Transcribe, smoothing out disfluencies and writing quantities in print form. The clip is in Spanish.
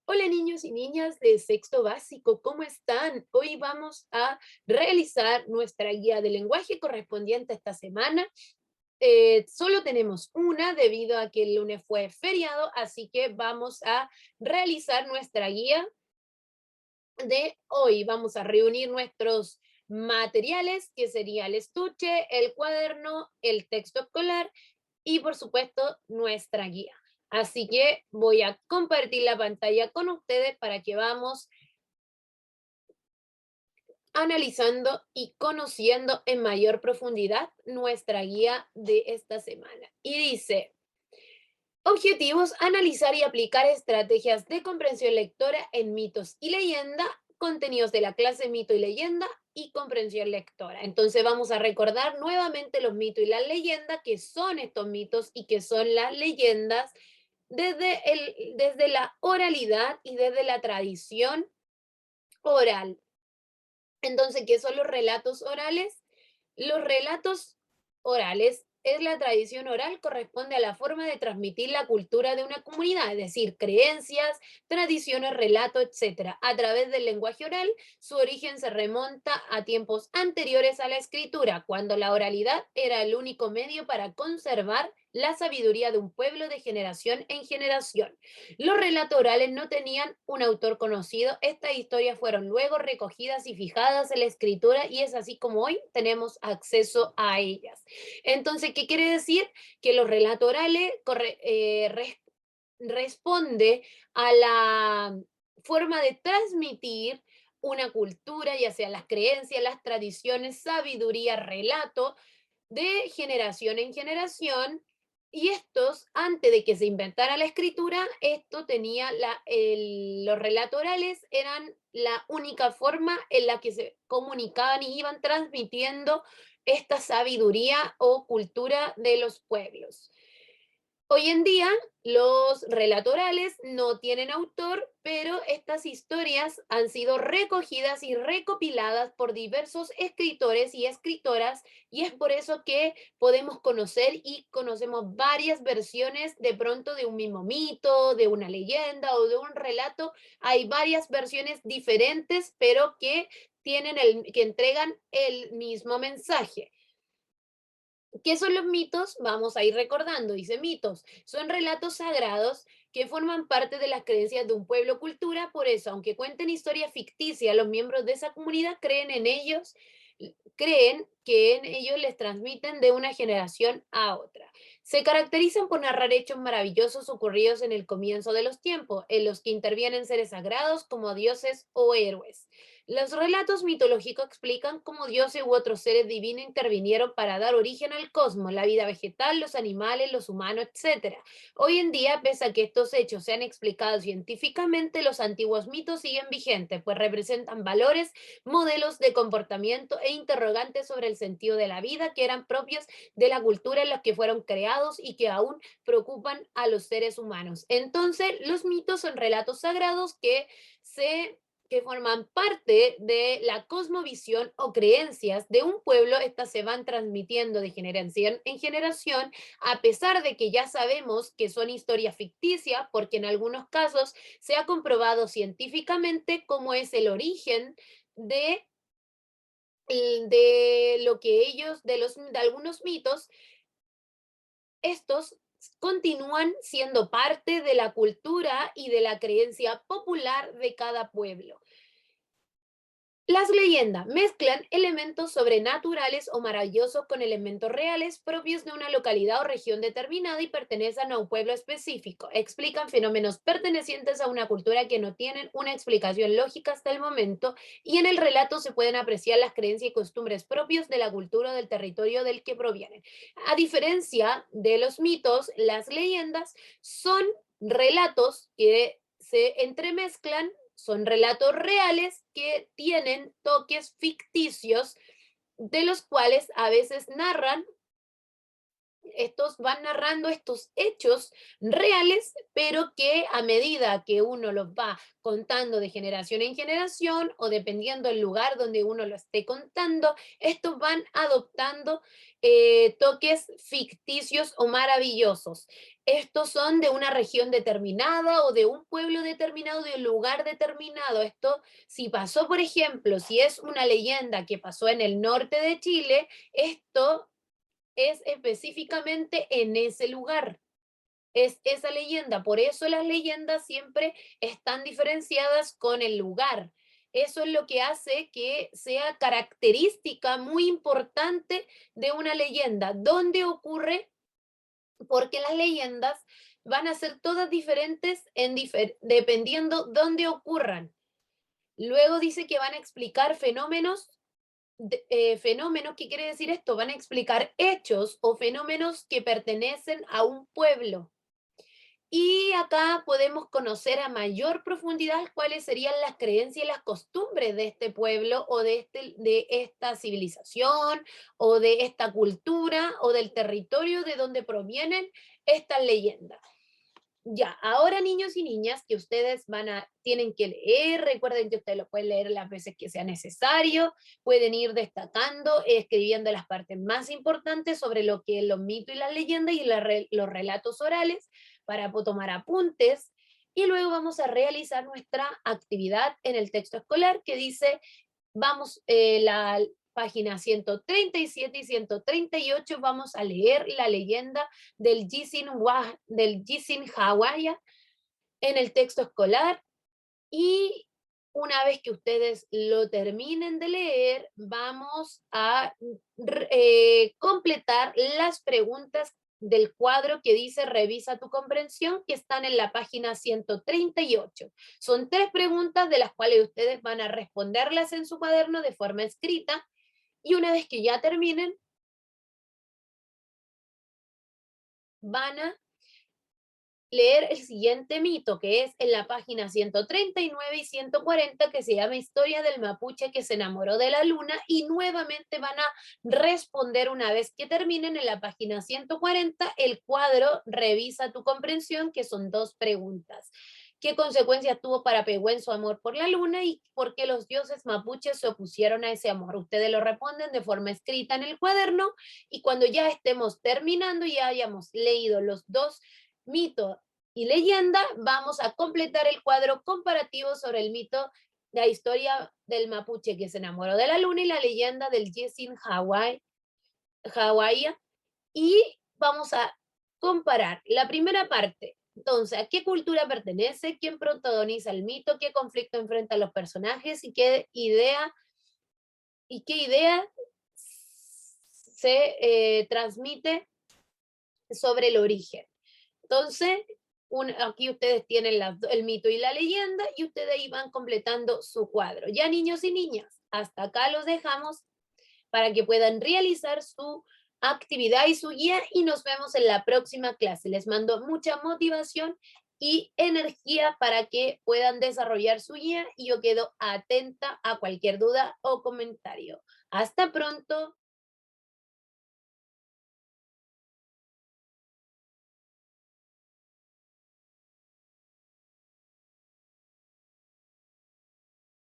Hola niños y niñas de sexto básico, ¿cómo están? Hoy vamos a realizar nuestra guía de lenguaje correspondiente a esta semana. Solo tenemos una debido a que el lunes fue feriado, así que vamos a realizar nuestra guía de hoy. Vamos a reunir nuestros materiales, que sería el estuche, el cuaderno, el texto escolar y por supuesto nuestra guía. Así que voy a compartir la pantalla con ustedes para que vamos analizando y conociendo en mayor profundidad nuestra guía de esta semana. Y dice, objetivos, analizar y aplicar estrategias de comprensión lectora en mitos y leyenda, contenidos de la clase mito y leyenda y comprensión lectora. Entonces vamos a recordar nuevamente los mitos y la leyenda, que son estos mitos y que son las leyendas desde la oralidad y desde la tradición oral. Entonces, ¿qué son los relatos orales? Los relatos orales es la tradición oral, corresponde a la forma de transmitir la cultura de una comunidad, es decir, creencias, tradiciones, relato, etcétera. A través del lenguaje oral, su origen se remonta a tiempos anteriores a la escritura, cuando la oralidad era el único medio para conservar la sabiduría de un pueblo de generación en generación. Los relatos orales no tenían un autor conocido, estas historias fueron luego recogidas y fijadas en la escritura y es así como hoy tenemos acceso a ellas. Entonces, ¿qué quiere decir? Que los relatos orales responde a la forma de transmitir una cultura, ya sea las creencias, las tradiciones, sabiduría, relato, de generación en generación, y estos, antes de que se inventara la escritura, esto tenía los relatos orales eran la única forma en la que se comunicaban y iban transmitiendo esta sabiduría o cultura de los pueblos. Hoy en día, los relatorales no tienen autor, pero estas historias han sido recogidas y recopiladas por diversos escritores y escritoras, y es por eso que podemos conocer y conocemos varias versiones de pronto de un mismo mito, de una leyenda o de un relato. Hay varias versiones diferentes, pero que entregan el mismo mensaje. ¿Qué son los mitos? Vamos a ir recordando. Dice mitos. Son relatos sagrados que forman parte de las creencias de un pueblo o cultura. Por eso, aunque cuenten historias ficticias, los miembros de esa comunidad creen en ellos, creen que en ellos les transmiten de una generación a otra. Se caracterizan por narrar hechos maravillosos ocurridos en el comienzo de los tiempos, en los que intervienen seres sagrados como dioses o héroes. Los relatos mitológicos explican cómo dioses u otros seres divinos intervinieron para dar origen al cosmos, la vida vegetal, los animales, los humanos, etcétera. Hoy en día, pese a que estos hechos sean explicados científicamente, los antiguos mitos siguen vigentes, pues representan valores, modelos de comportamiento e interrogantes sobre el sentido de la vida que eran propios de la cultura en la que fueron creados y que aún preocupan a los seres humanos. Entonces, los mitos son relatos sagrados que forman parte de la cosmovisión o creencias de un pueblo. Estas se van transmitiendo de generación en generación, a pesar de que ya sabemos que son historias ficticias, porque en algunos casos se ha comprobado científicamente cómo es el origen de, de lo que ellos, de algunos mitos. Estos continúan siendo parte de la cultura y de la creencia popular de cada pueblo. Las leyendas mezclan elementos sobrenaturales o maravillosos con elementos reales propios de una localidad o región determinada y pertenecen a un pueblo específico. Explican fenómenos pertenecientes a una cultura que no tienen una explicación lógica hasta el momento, y en el relato se pueden apreciar las creencias y costumbres propios de la cultura o del territorio del que provienen. A diferencia de los mitos, las leyendas son relatos que se entremezclan, son relatos reales que tienen toques ficticios, de los cuales a veces narran estos van narrando estos hechos reales, pero que a medida que uno los va contando de generación en generación o dependiendo del lugar donde uno lo esté contando, estos van adoptando toques ficticios o maravillosos. Estos son de una región determinada o de un pueblo determinado, de un lugar determinado. Esto, si pasó, por ejemplo, si es una leyenda que pasó en el norte de Chile, esto es específicamente en ese lugar. Es esa leyenda. Por eso las leyendas siempre están diferenciadas con el lugar. Eso es lo que hace que sea característica muy importante de una leyenda. ¿Dónde ocurre? Porque las leyendas van a ser todas diferentes dependiendo dónde ocurran. Luego dice que van a explicar fenómenos. Fenómenos, ¿qué quiere decir esto? Van a explicar hechos o fenómenos que pertenecen a un pueblo. Y acá podemos conocer a mayor profundidad cuáles serían las creencias y las costumbres de este pueblo o de esta civilización o de esta cultura o del territorio de donde provienen estas leyendas. Ya, ahora niños y niñas que ustedes tienen que leer, recuerden que ustedes lo pueden leer las veces que sea necesario, pueden ir destacando, escribiendo las partes más importantes sobre lo que es los mitos y las leyendas y los relatos orales para tomar apuntes. Y luego vamos a realizar nuestra actividad en el texto escolar que dice, vamos, la página 137 y 138, vamos a leer la leyenda del Jisin Hawaya en el texto escolar y una vez que ustedes lo terminen de leer, vamos a completar las preguntas del cuadro que dice revisa tu comprensión, que están en la página 138. Son 3 preguntas de las cuales ustedes van a responderlas en su cuaderno de forma escrita y una vez que ya terminen, van a leer el siguiente mito, que es en la página 139 y 140, que se llama Historia del mapuche que se enamoró de la luna, y nuevamente van a responder una vez que terminen en la página 140 el cuadro Revisa tu comprensión, que son 2 preguntas. ¿Qué consecuencias tuvo para Pehuen su amor por la luna y por qué los dioses mapuches se opusieron a ese amor? Ustedes lo responden de forma escrita en el cuaderno y cuando ya estemos terminando y hayamos leído los 2 mitos y leyenda, vamos a completar el cuadro comparativo sobre el mito de la historia del mapuche que se enamoró de la luna y la leyenda del Jessin Hawaii, y vamos a comparar la primera parte. Entonces, ¿a qué cultura pertenece? ¿Quién protagoniza el mito? ¿Qué conflicto enfrentan los personajes? ¿Y qué idea se transmite sobre el origen? Entonces, aquí ustedes tienen el mito y la leyenda y ustedes ahí van completando su cuadro. Ya niños y niñas, hasta acá los dejamos para que puedan realizar su actividad y su guía y nos vemos en la próxima clase. Les mando mucha motivación y energía para que puedan desarrollar su guía y yo quedo atenta a cualquier duda o comentario. Hasta pronto.